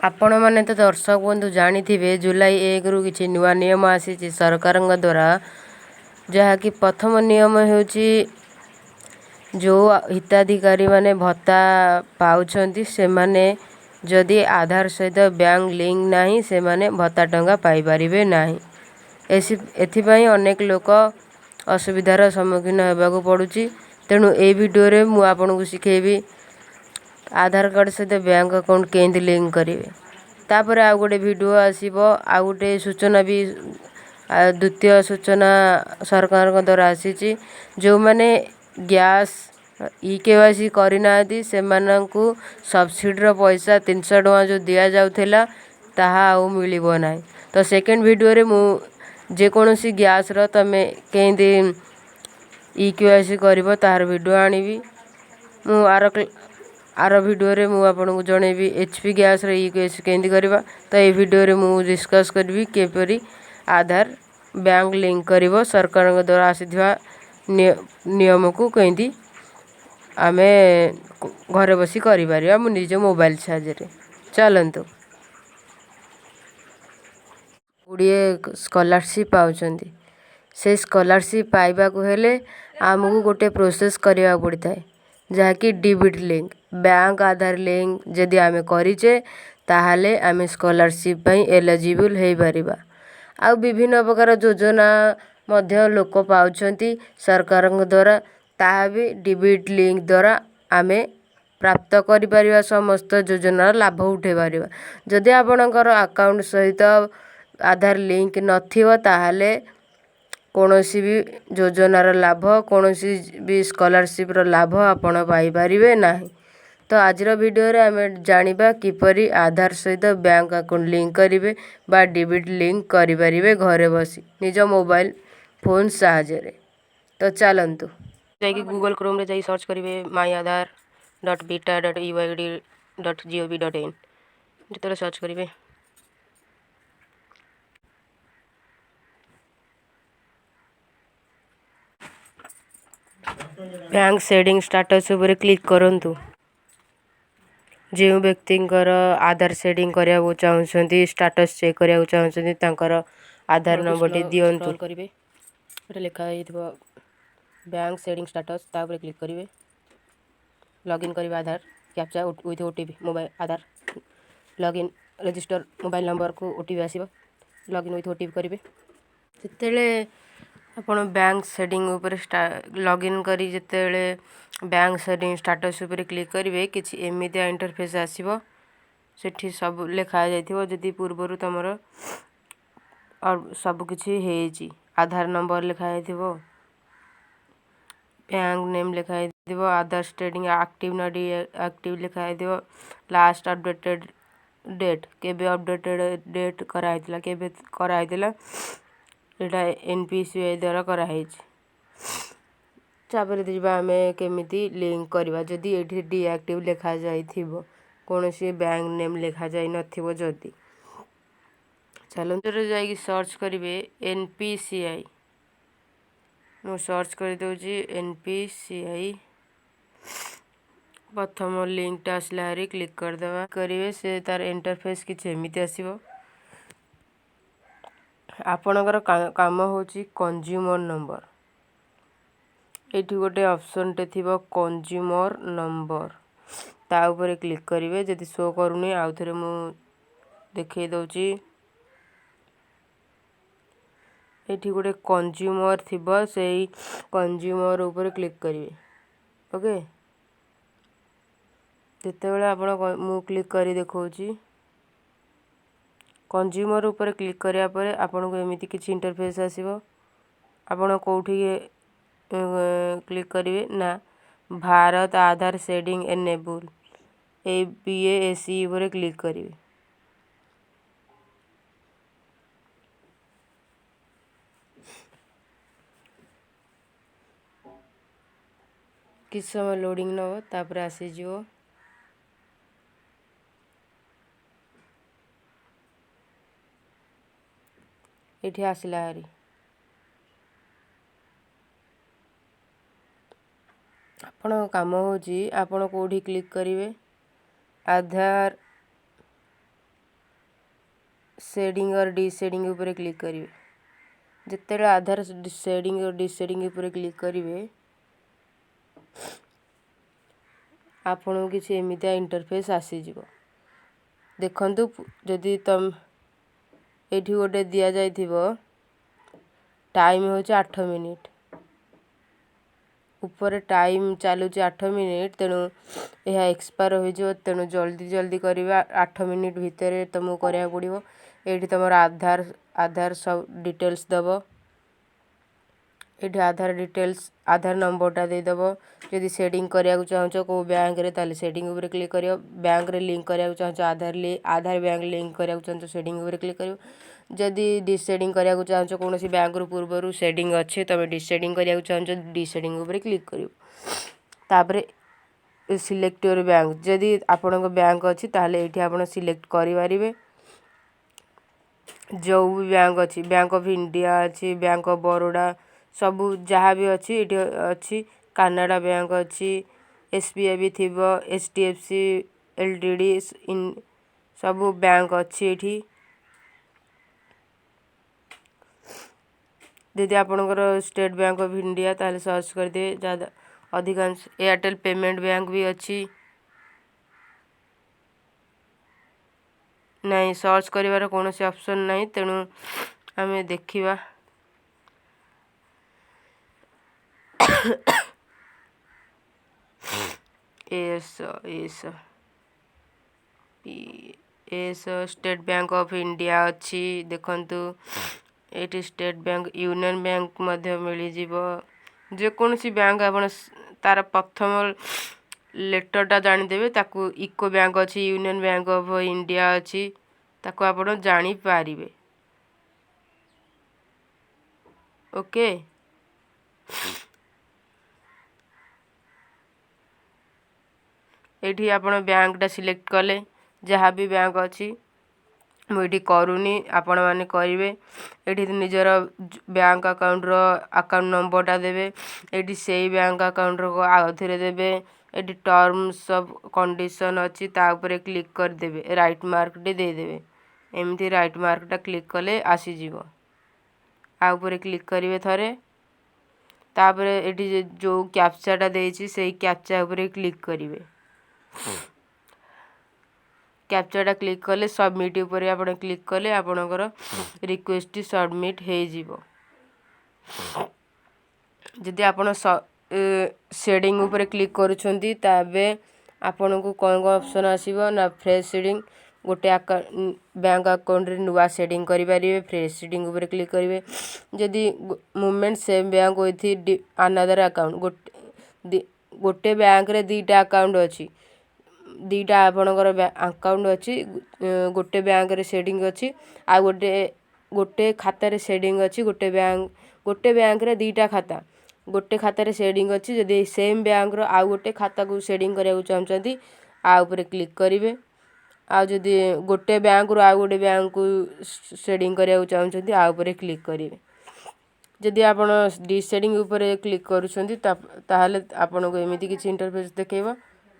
आपण माने तो दर्शक बंधु जानिथिबे जुलाई 1 रु किछि नुआ नियम आसी सरकारଙ୍କ द्वारा जहाँकि प्रथम नियम हेउची जो हिताधिकारी माने भत्ता पाउछंती से माने जदि आधार सहित बैंक लिंक नाही से माने भत्ता टंगा पाई परिबे नाही। एथिपाई अनेक लोक असुविधार सम्मुखीन हेबाकु पड़ुची। तेणु ए वीडियो रे मु आपनको शिखेबी आधार कार्ड सहित बैंक अकाउंट केंदी लिंक करेंगे। तापर आ गोटे वीडियो आसीबो आ गोटे सूचना भी द्वितीय सूचना सरकार द्वारा आसी जो माने गैस ई-केवाईसी करना से मानकु सब्सिडी पैसा 300 टका जो दिया जाउथेला ताहा आउ मिलिबो नाही। तो सेकेंड वीडियो रे मु जेकोसी गैस रो तमे केंदी ई-केवाईसी करिवो तार वीडियो आनिबी। मु आर वीडियो रे मु आपनको जणेबी एचपी गैस रे ई-केवाईसी केंदी करबा। तो ए वीडियो रे मु डिस्कस करबी केपरी आधार बैंक लिंक करिवो सरकार द्वारा आसीथिबा नियम को केंदी आमे घरे बसी करि परिबा मु निज मोबाइल साहाय्य चलंतु। गुड़िए स्कॉलरशिप पाउछंती से स्कॉलरशिप पाइबा को हेले आमको गोटे प्रोसेस करबा पड़ता है जहाँकि डीबीटी लिंक बैंक आधार लिंक जदि आमे करिचे ताहाले आमे स्कॉलरशिप पई एलिजिबल हेई परिबा। आ विभिन्न प्रकार योजना मध्य लोक पाउछंती सरकारଙ୍କ द्वारा ताहा भी डीबीटी लिंक द्वारा आमे प्राप्त करि परिबा समस्त योजनार लाभ उठे परिबा। जदि आपणकर अकाउंट सहित आधार लिंक नथिबो ताहाले कोनोसी भी योजनार लाभ कोनोसी भी स्कॉलरशिप रो लाभ आपण पाई परिबे नाही। तो आज वीडियो रे आमे जानिबा किपरि आधार सहित बैंक अकाउंट लिंक करिवे बा डीबीटी लिंक करि परिबे घरे बसी निज मोबाइल फोन साहाय्य। तो चलंतु जाई गूगल क्रोम रे जाई सर्च करिवे myadhar.beta.uid.gov.in जेतले सर्च करिवे बैंक सेटिंग स्टेटस ऊपर क्लिक करंतु। जो व्यक्तिंकर आधार सेटिंग करिया चाहउछंती स्टेटस चेक करिया चाहउछंती तांकर आधार नंबर टी दियंतु करिवे एटा लिखा हेइथबो बैंक सेटिंग स्टेटस ता ऊपर क्लिक करिवे लॉगिन करिवे Aadhaar captcha with OTP mobile Aadhaar login register mobile number को ओटीपी आसीबो लॉगिन विथ ओटीपी करिवे। जेतेले आपण बैंक सेटिंग ऊपर लॉगिन करी जेतेले बैंक सेटिंग स्टेटस ऊपर क्लिक करिवे किछि एमितिया इंटरफेस आसीबो सेठी सब लिखा जायथिबो जदि पूर्वरु तमरो और सब किछि हेजी आधार नंबर लिखा जायथिबो बैंक नेम लिखा जायथिबो आधार स्टेटिंग एक्टिव ना डी एक्टिव लिखा जायथिबो लास्ट अपडेटेड डेट केबे अपडेटेड डेट करा हैतला केबे करा हैतला एटा एनपीसीआई द्वारा करा हैछि। चापर दिबा आमे केमिति लिंक करबा जदि एठी डीएक्टिव लिखा जायथिबो कोनोसी बैंक नेम लिखा जाय नथिबो जदि चलो रे जाई सर्च करिवे एनपीसीआई मु सर्च कर दोजी एनपीसीआई प्रथम लिंक टा आसला हरी क्लिक कर दवा करिवे से तार इंटरफेस किछि एमिति आसीबो। आपणकर काम होची कंज्यूमर नंबर एठी गोटे ऑप्शन टे थिबो कंज्यूमर नंबर ता ऊपर क्लिक करिवे जदि शो करूनी आउ थरे मु देखै दउची एठी गोटे कंज्यूमर थिबो सेही कंज्यूमर ऊपर क्लिक करिवे ओके जेते बेले आपण मु क्लिक करी देखौची कंज्यूमर ऊपर क्लिक करिया परे आपण को एमिति किछि इंटरफेस आसीबो आपण कोठी क्लिक करिवे ना भारत आधार सेटिंग एनेबल एबीएसी ऊपर क्लिक करिवे किछ समय लोडिंग न हो तापर आसी जिवो एठी आसिला हरी आपण काम होची आपण कोठी क्लिक करिवे आधार सेडिंग और डिसेडिंग उपरे क्लिक करेंगे। जिते आधार सेडिंग और डिसेडिंग उपरे क्लिक करेंगे आपन को किसी एमितिया इंटरफेस आसीज। देखंतु जदि तुम एठी गोटे दिया जाइथिबो टाइम होचे 8 मिनिट ऊपर टाइम चलू 8 मिनिट तेणु यह एक्सपायर हो तेणु जल्दी जल्दी करवा 8 मिनिट भितर तुमको करा पड़ो। ये तुम आधार सब डिटेल्स दब ये आधार डिटेल्स आधार नंबरटा देदेव। जदि सेटिंग कराया चाहो को बैंक रे ताले सेटिंग उपर क्लिक करियो। बैंक रे लिंक कराया चाहो आधार बैंक लिंक कराया चाहो सेटिंग उपर क्लिक करियो। जदि डिसेडिंग कराया चाहो कौन बैंक रु पूर्वर सेटिंग अच्छे तुम डिसेडिंग कराया चाहो डिसेडिंग उपर क्लिक करियो। तापरे सिलेक्ट योर बैंक जदि आपण बैंक अच्छी ताहले एठी आपण सिलेक्ट करि परिबे। जो भी बैंक अच्छी बैंक ऑफ इंडिया अच्छी बैंक ऑफ बरोडा सबू जहाँ भी अच्छी ये अच्छी कनाडा बैंक अच्छी एसबीआई भी थी एचडीएफसी एलटीडी इन सबू बैंक अच्छी ये। यदि आपणकर स्टेट बैंक ऑफ इंडिया ताहले सर्च कर दे ज़्यादा अधिकांश एयरटेल पेमेंट बैंक भी अच्छी नहीं सर्च करिवार कौन से ऑप्शन नहीं तेणु आमे देखिबा। S S S state bank of India अच्छी देखंतु ये स्टेट बैंक यूनियन बैंक मध्य मिल जीवो। जेकोसी बैंक आपण तार प्रथम लेटरटा जानीदेवे ताकू इको बैंक अच्छी यूनियन बैंक ऑफ इंडिया अच्छी ताकू आपण जानी पारिबे। ओके एठी आपण बैंकटा सिलेक्ट कले जहाँ भी बैंक अच्छी मुझे करूनी आपण मैंने करेंगे। ये निजर बैंक अकाउंट अकाउंट नंबरटा देवे ये से बैंक अकाउंट आउे देवे। ये टर्म्स ऑफ कंडीशन अच्छी ताऊपर क्लिक करदे राइट मार्क टे देदेवे। एमती राइट मार्कटा क्लिक कले आसीज आउे क्लिक करेंगे थरे। तापरे ये जो कैप्चाटा देछि से कैप्चा उपरे क्लिक करेंगे। कैप्चाटा क्लिक कले सबमिट उपरे आपण क्लिक कले आपणकर रिक्वेस्ट सबमिट हो जिवो। जदि आपण शेडिंग उपरे क्लिक करूछंती ताबे आपण को कौन कौन ऑप्शन आसीबो ना फ्रेश शेडिंग गोटे बैंक अकाउंट रे नुआ शेडिंग करि परिबे। फ्रेश शेडिंग उपरे क्लिक करिवे। जदि movement same bank with another account गोटे बैंक रे दीटा अकाउंट अच्छी दीटा आपणकर अकाउंट अच्छी गोटे बैंक रे शेडिंग अच्छी आ गोटे खाता रे शेडिंग अच्छी गोटे बैंक रे दीटा खाता गोटे खाता रे शेडिंग अच्छी। जदि सेम बैंक रो आ गोटे खाता को शेडिंग करिया चाहछंती आ ऊपर क्लिक करिवे। आ जदि गोटे बैंक रो आ गोटे बैंक को शेडिंग करिया चाहछंती आ ऊपर क्लिक करिवे। जदि आपण डिसेडिंग ऊपर क्लिक करूछंती ताहाले आपण को एमिति किछि इंटरफेस देखेबो।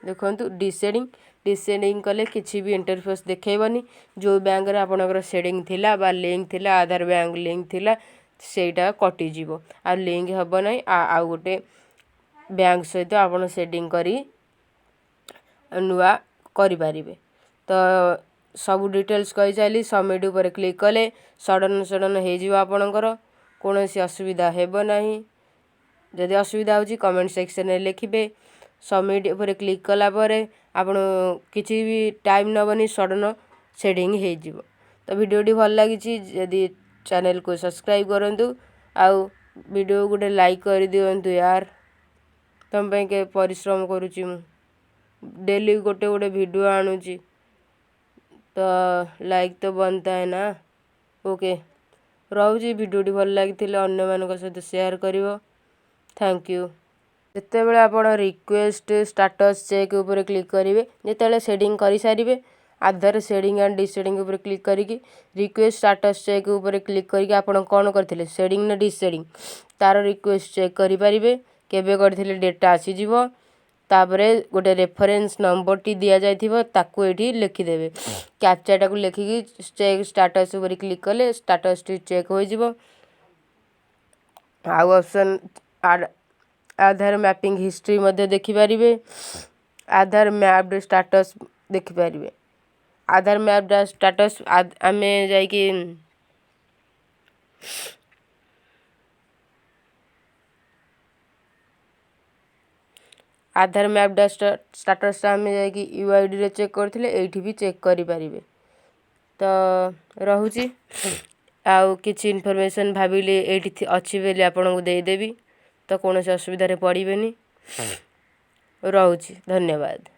देखंतु डिसेडिंग कले किछि भी इंटरफेस देखेबनी। जो बैंक रे आपणकर शेडिंग थिला बा लिंक थिला आधार बैंक लिंक थिला सेटा कटि जीवो आ लिंक हबो नै आ गोटे बैंक सहित आपण शेडिंग करी नुआ करि परिबे। तो सब डिटेल्स कहि चाली सबमिट ऊपर क्लिक कले सडन हो जिवो आपणकर कोनोसी असुविधा हेबो नाही। जदि असुविधा होची कमेंट सेक्शन में लिखिबे। सबमिट ऊपर क्लिक कला परे आपण किछि भी टाइम नबनी सडन सेटिंग हो जिवो। तो वीडियोटी भल लागिछि जदि चैनल को सब्सक्राइब करंतु आउ वीडियो गोटे लाइक कर दियंतु यार। तुम पे के परिश्रम करूची मु डेली गोटे गोटे वीडियो आणुची तो लाइक तो बनता है ना। ओके रोजी वीडियोटी भल लागिथिले अन्य मानक सहित शेयर करिवो। Thank you. जिते बेले आपण रिक्वेस्ट स्टेटस चेक ऊपर क्लिक करेंगे जिते सेटिंग कर सारे आधार सेटिंग एंड डिसेडिंग ऊपर क्लिक करिकी रिक्वेस्ट स्टेटस चेक ऊपर क्लिक करके आपण कौन करथिले सेटिंग ना डिसेडिंग तार रिक्वेस्ट चेक करि परिबे केबे करथिले डेटा आसी जिवो तापर गोटे रेफरेन्स नंबरटी दि जाइथिबो ताकू एठी लिखिदेवे। कैप्चाटाକୁ लिखिकी चेक स्टाटस उपर क्लिक कले स्टाटस टी चेक हो जिवो। आउ ऑप्शन आधार मैपिंग हिस्ट्री मध्य देखि पारिबे। आधार मैप्ड स्टाटस देखि पारिबे। आधार मैप्ड स्टाटस आमे जाइकी आधार मैप्ड स्टाटस आमे जाइकी यूआईडी रे चेक करथिले एठी भी चेक करि पारिबे। तो रहुची आउ किछि इन्फॉर्मेशन भाबिले एठी अछि बेले आपनको देई देबी। तो कोनोसी असुविधा रे पड़िबेनी। रहुची धन्यवाद।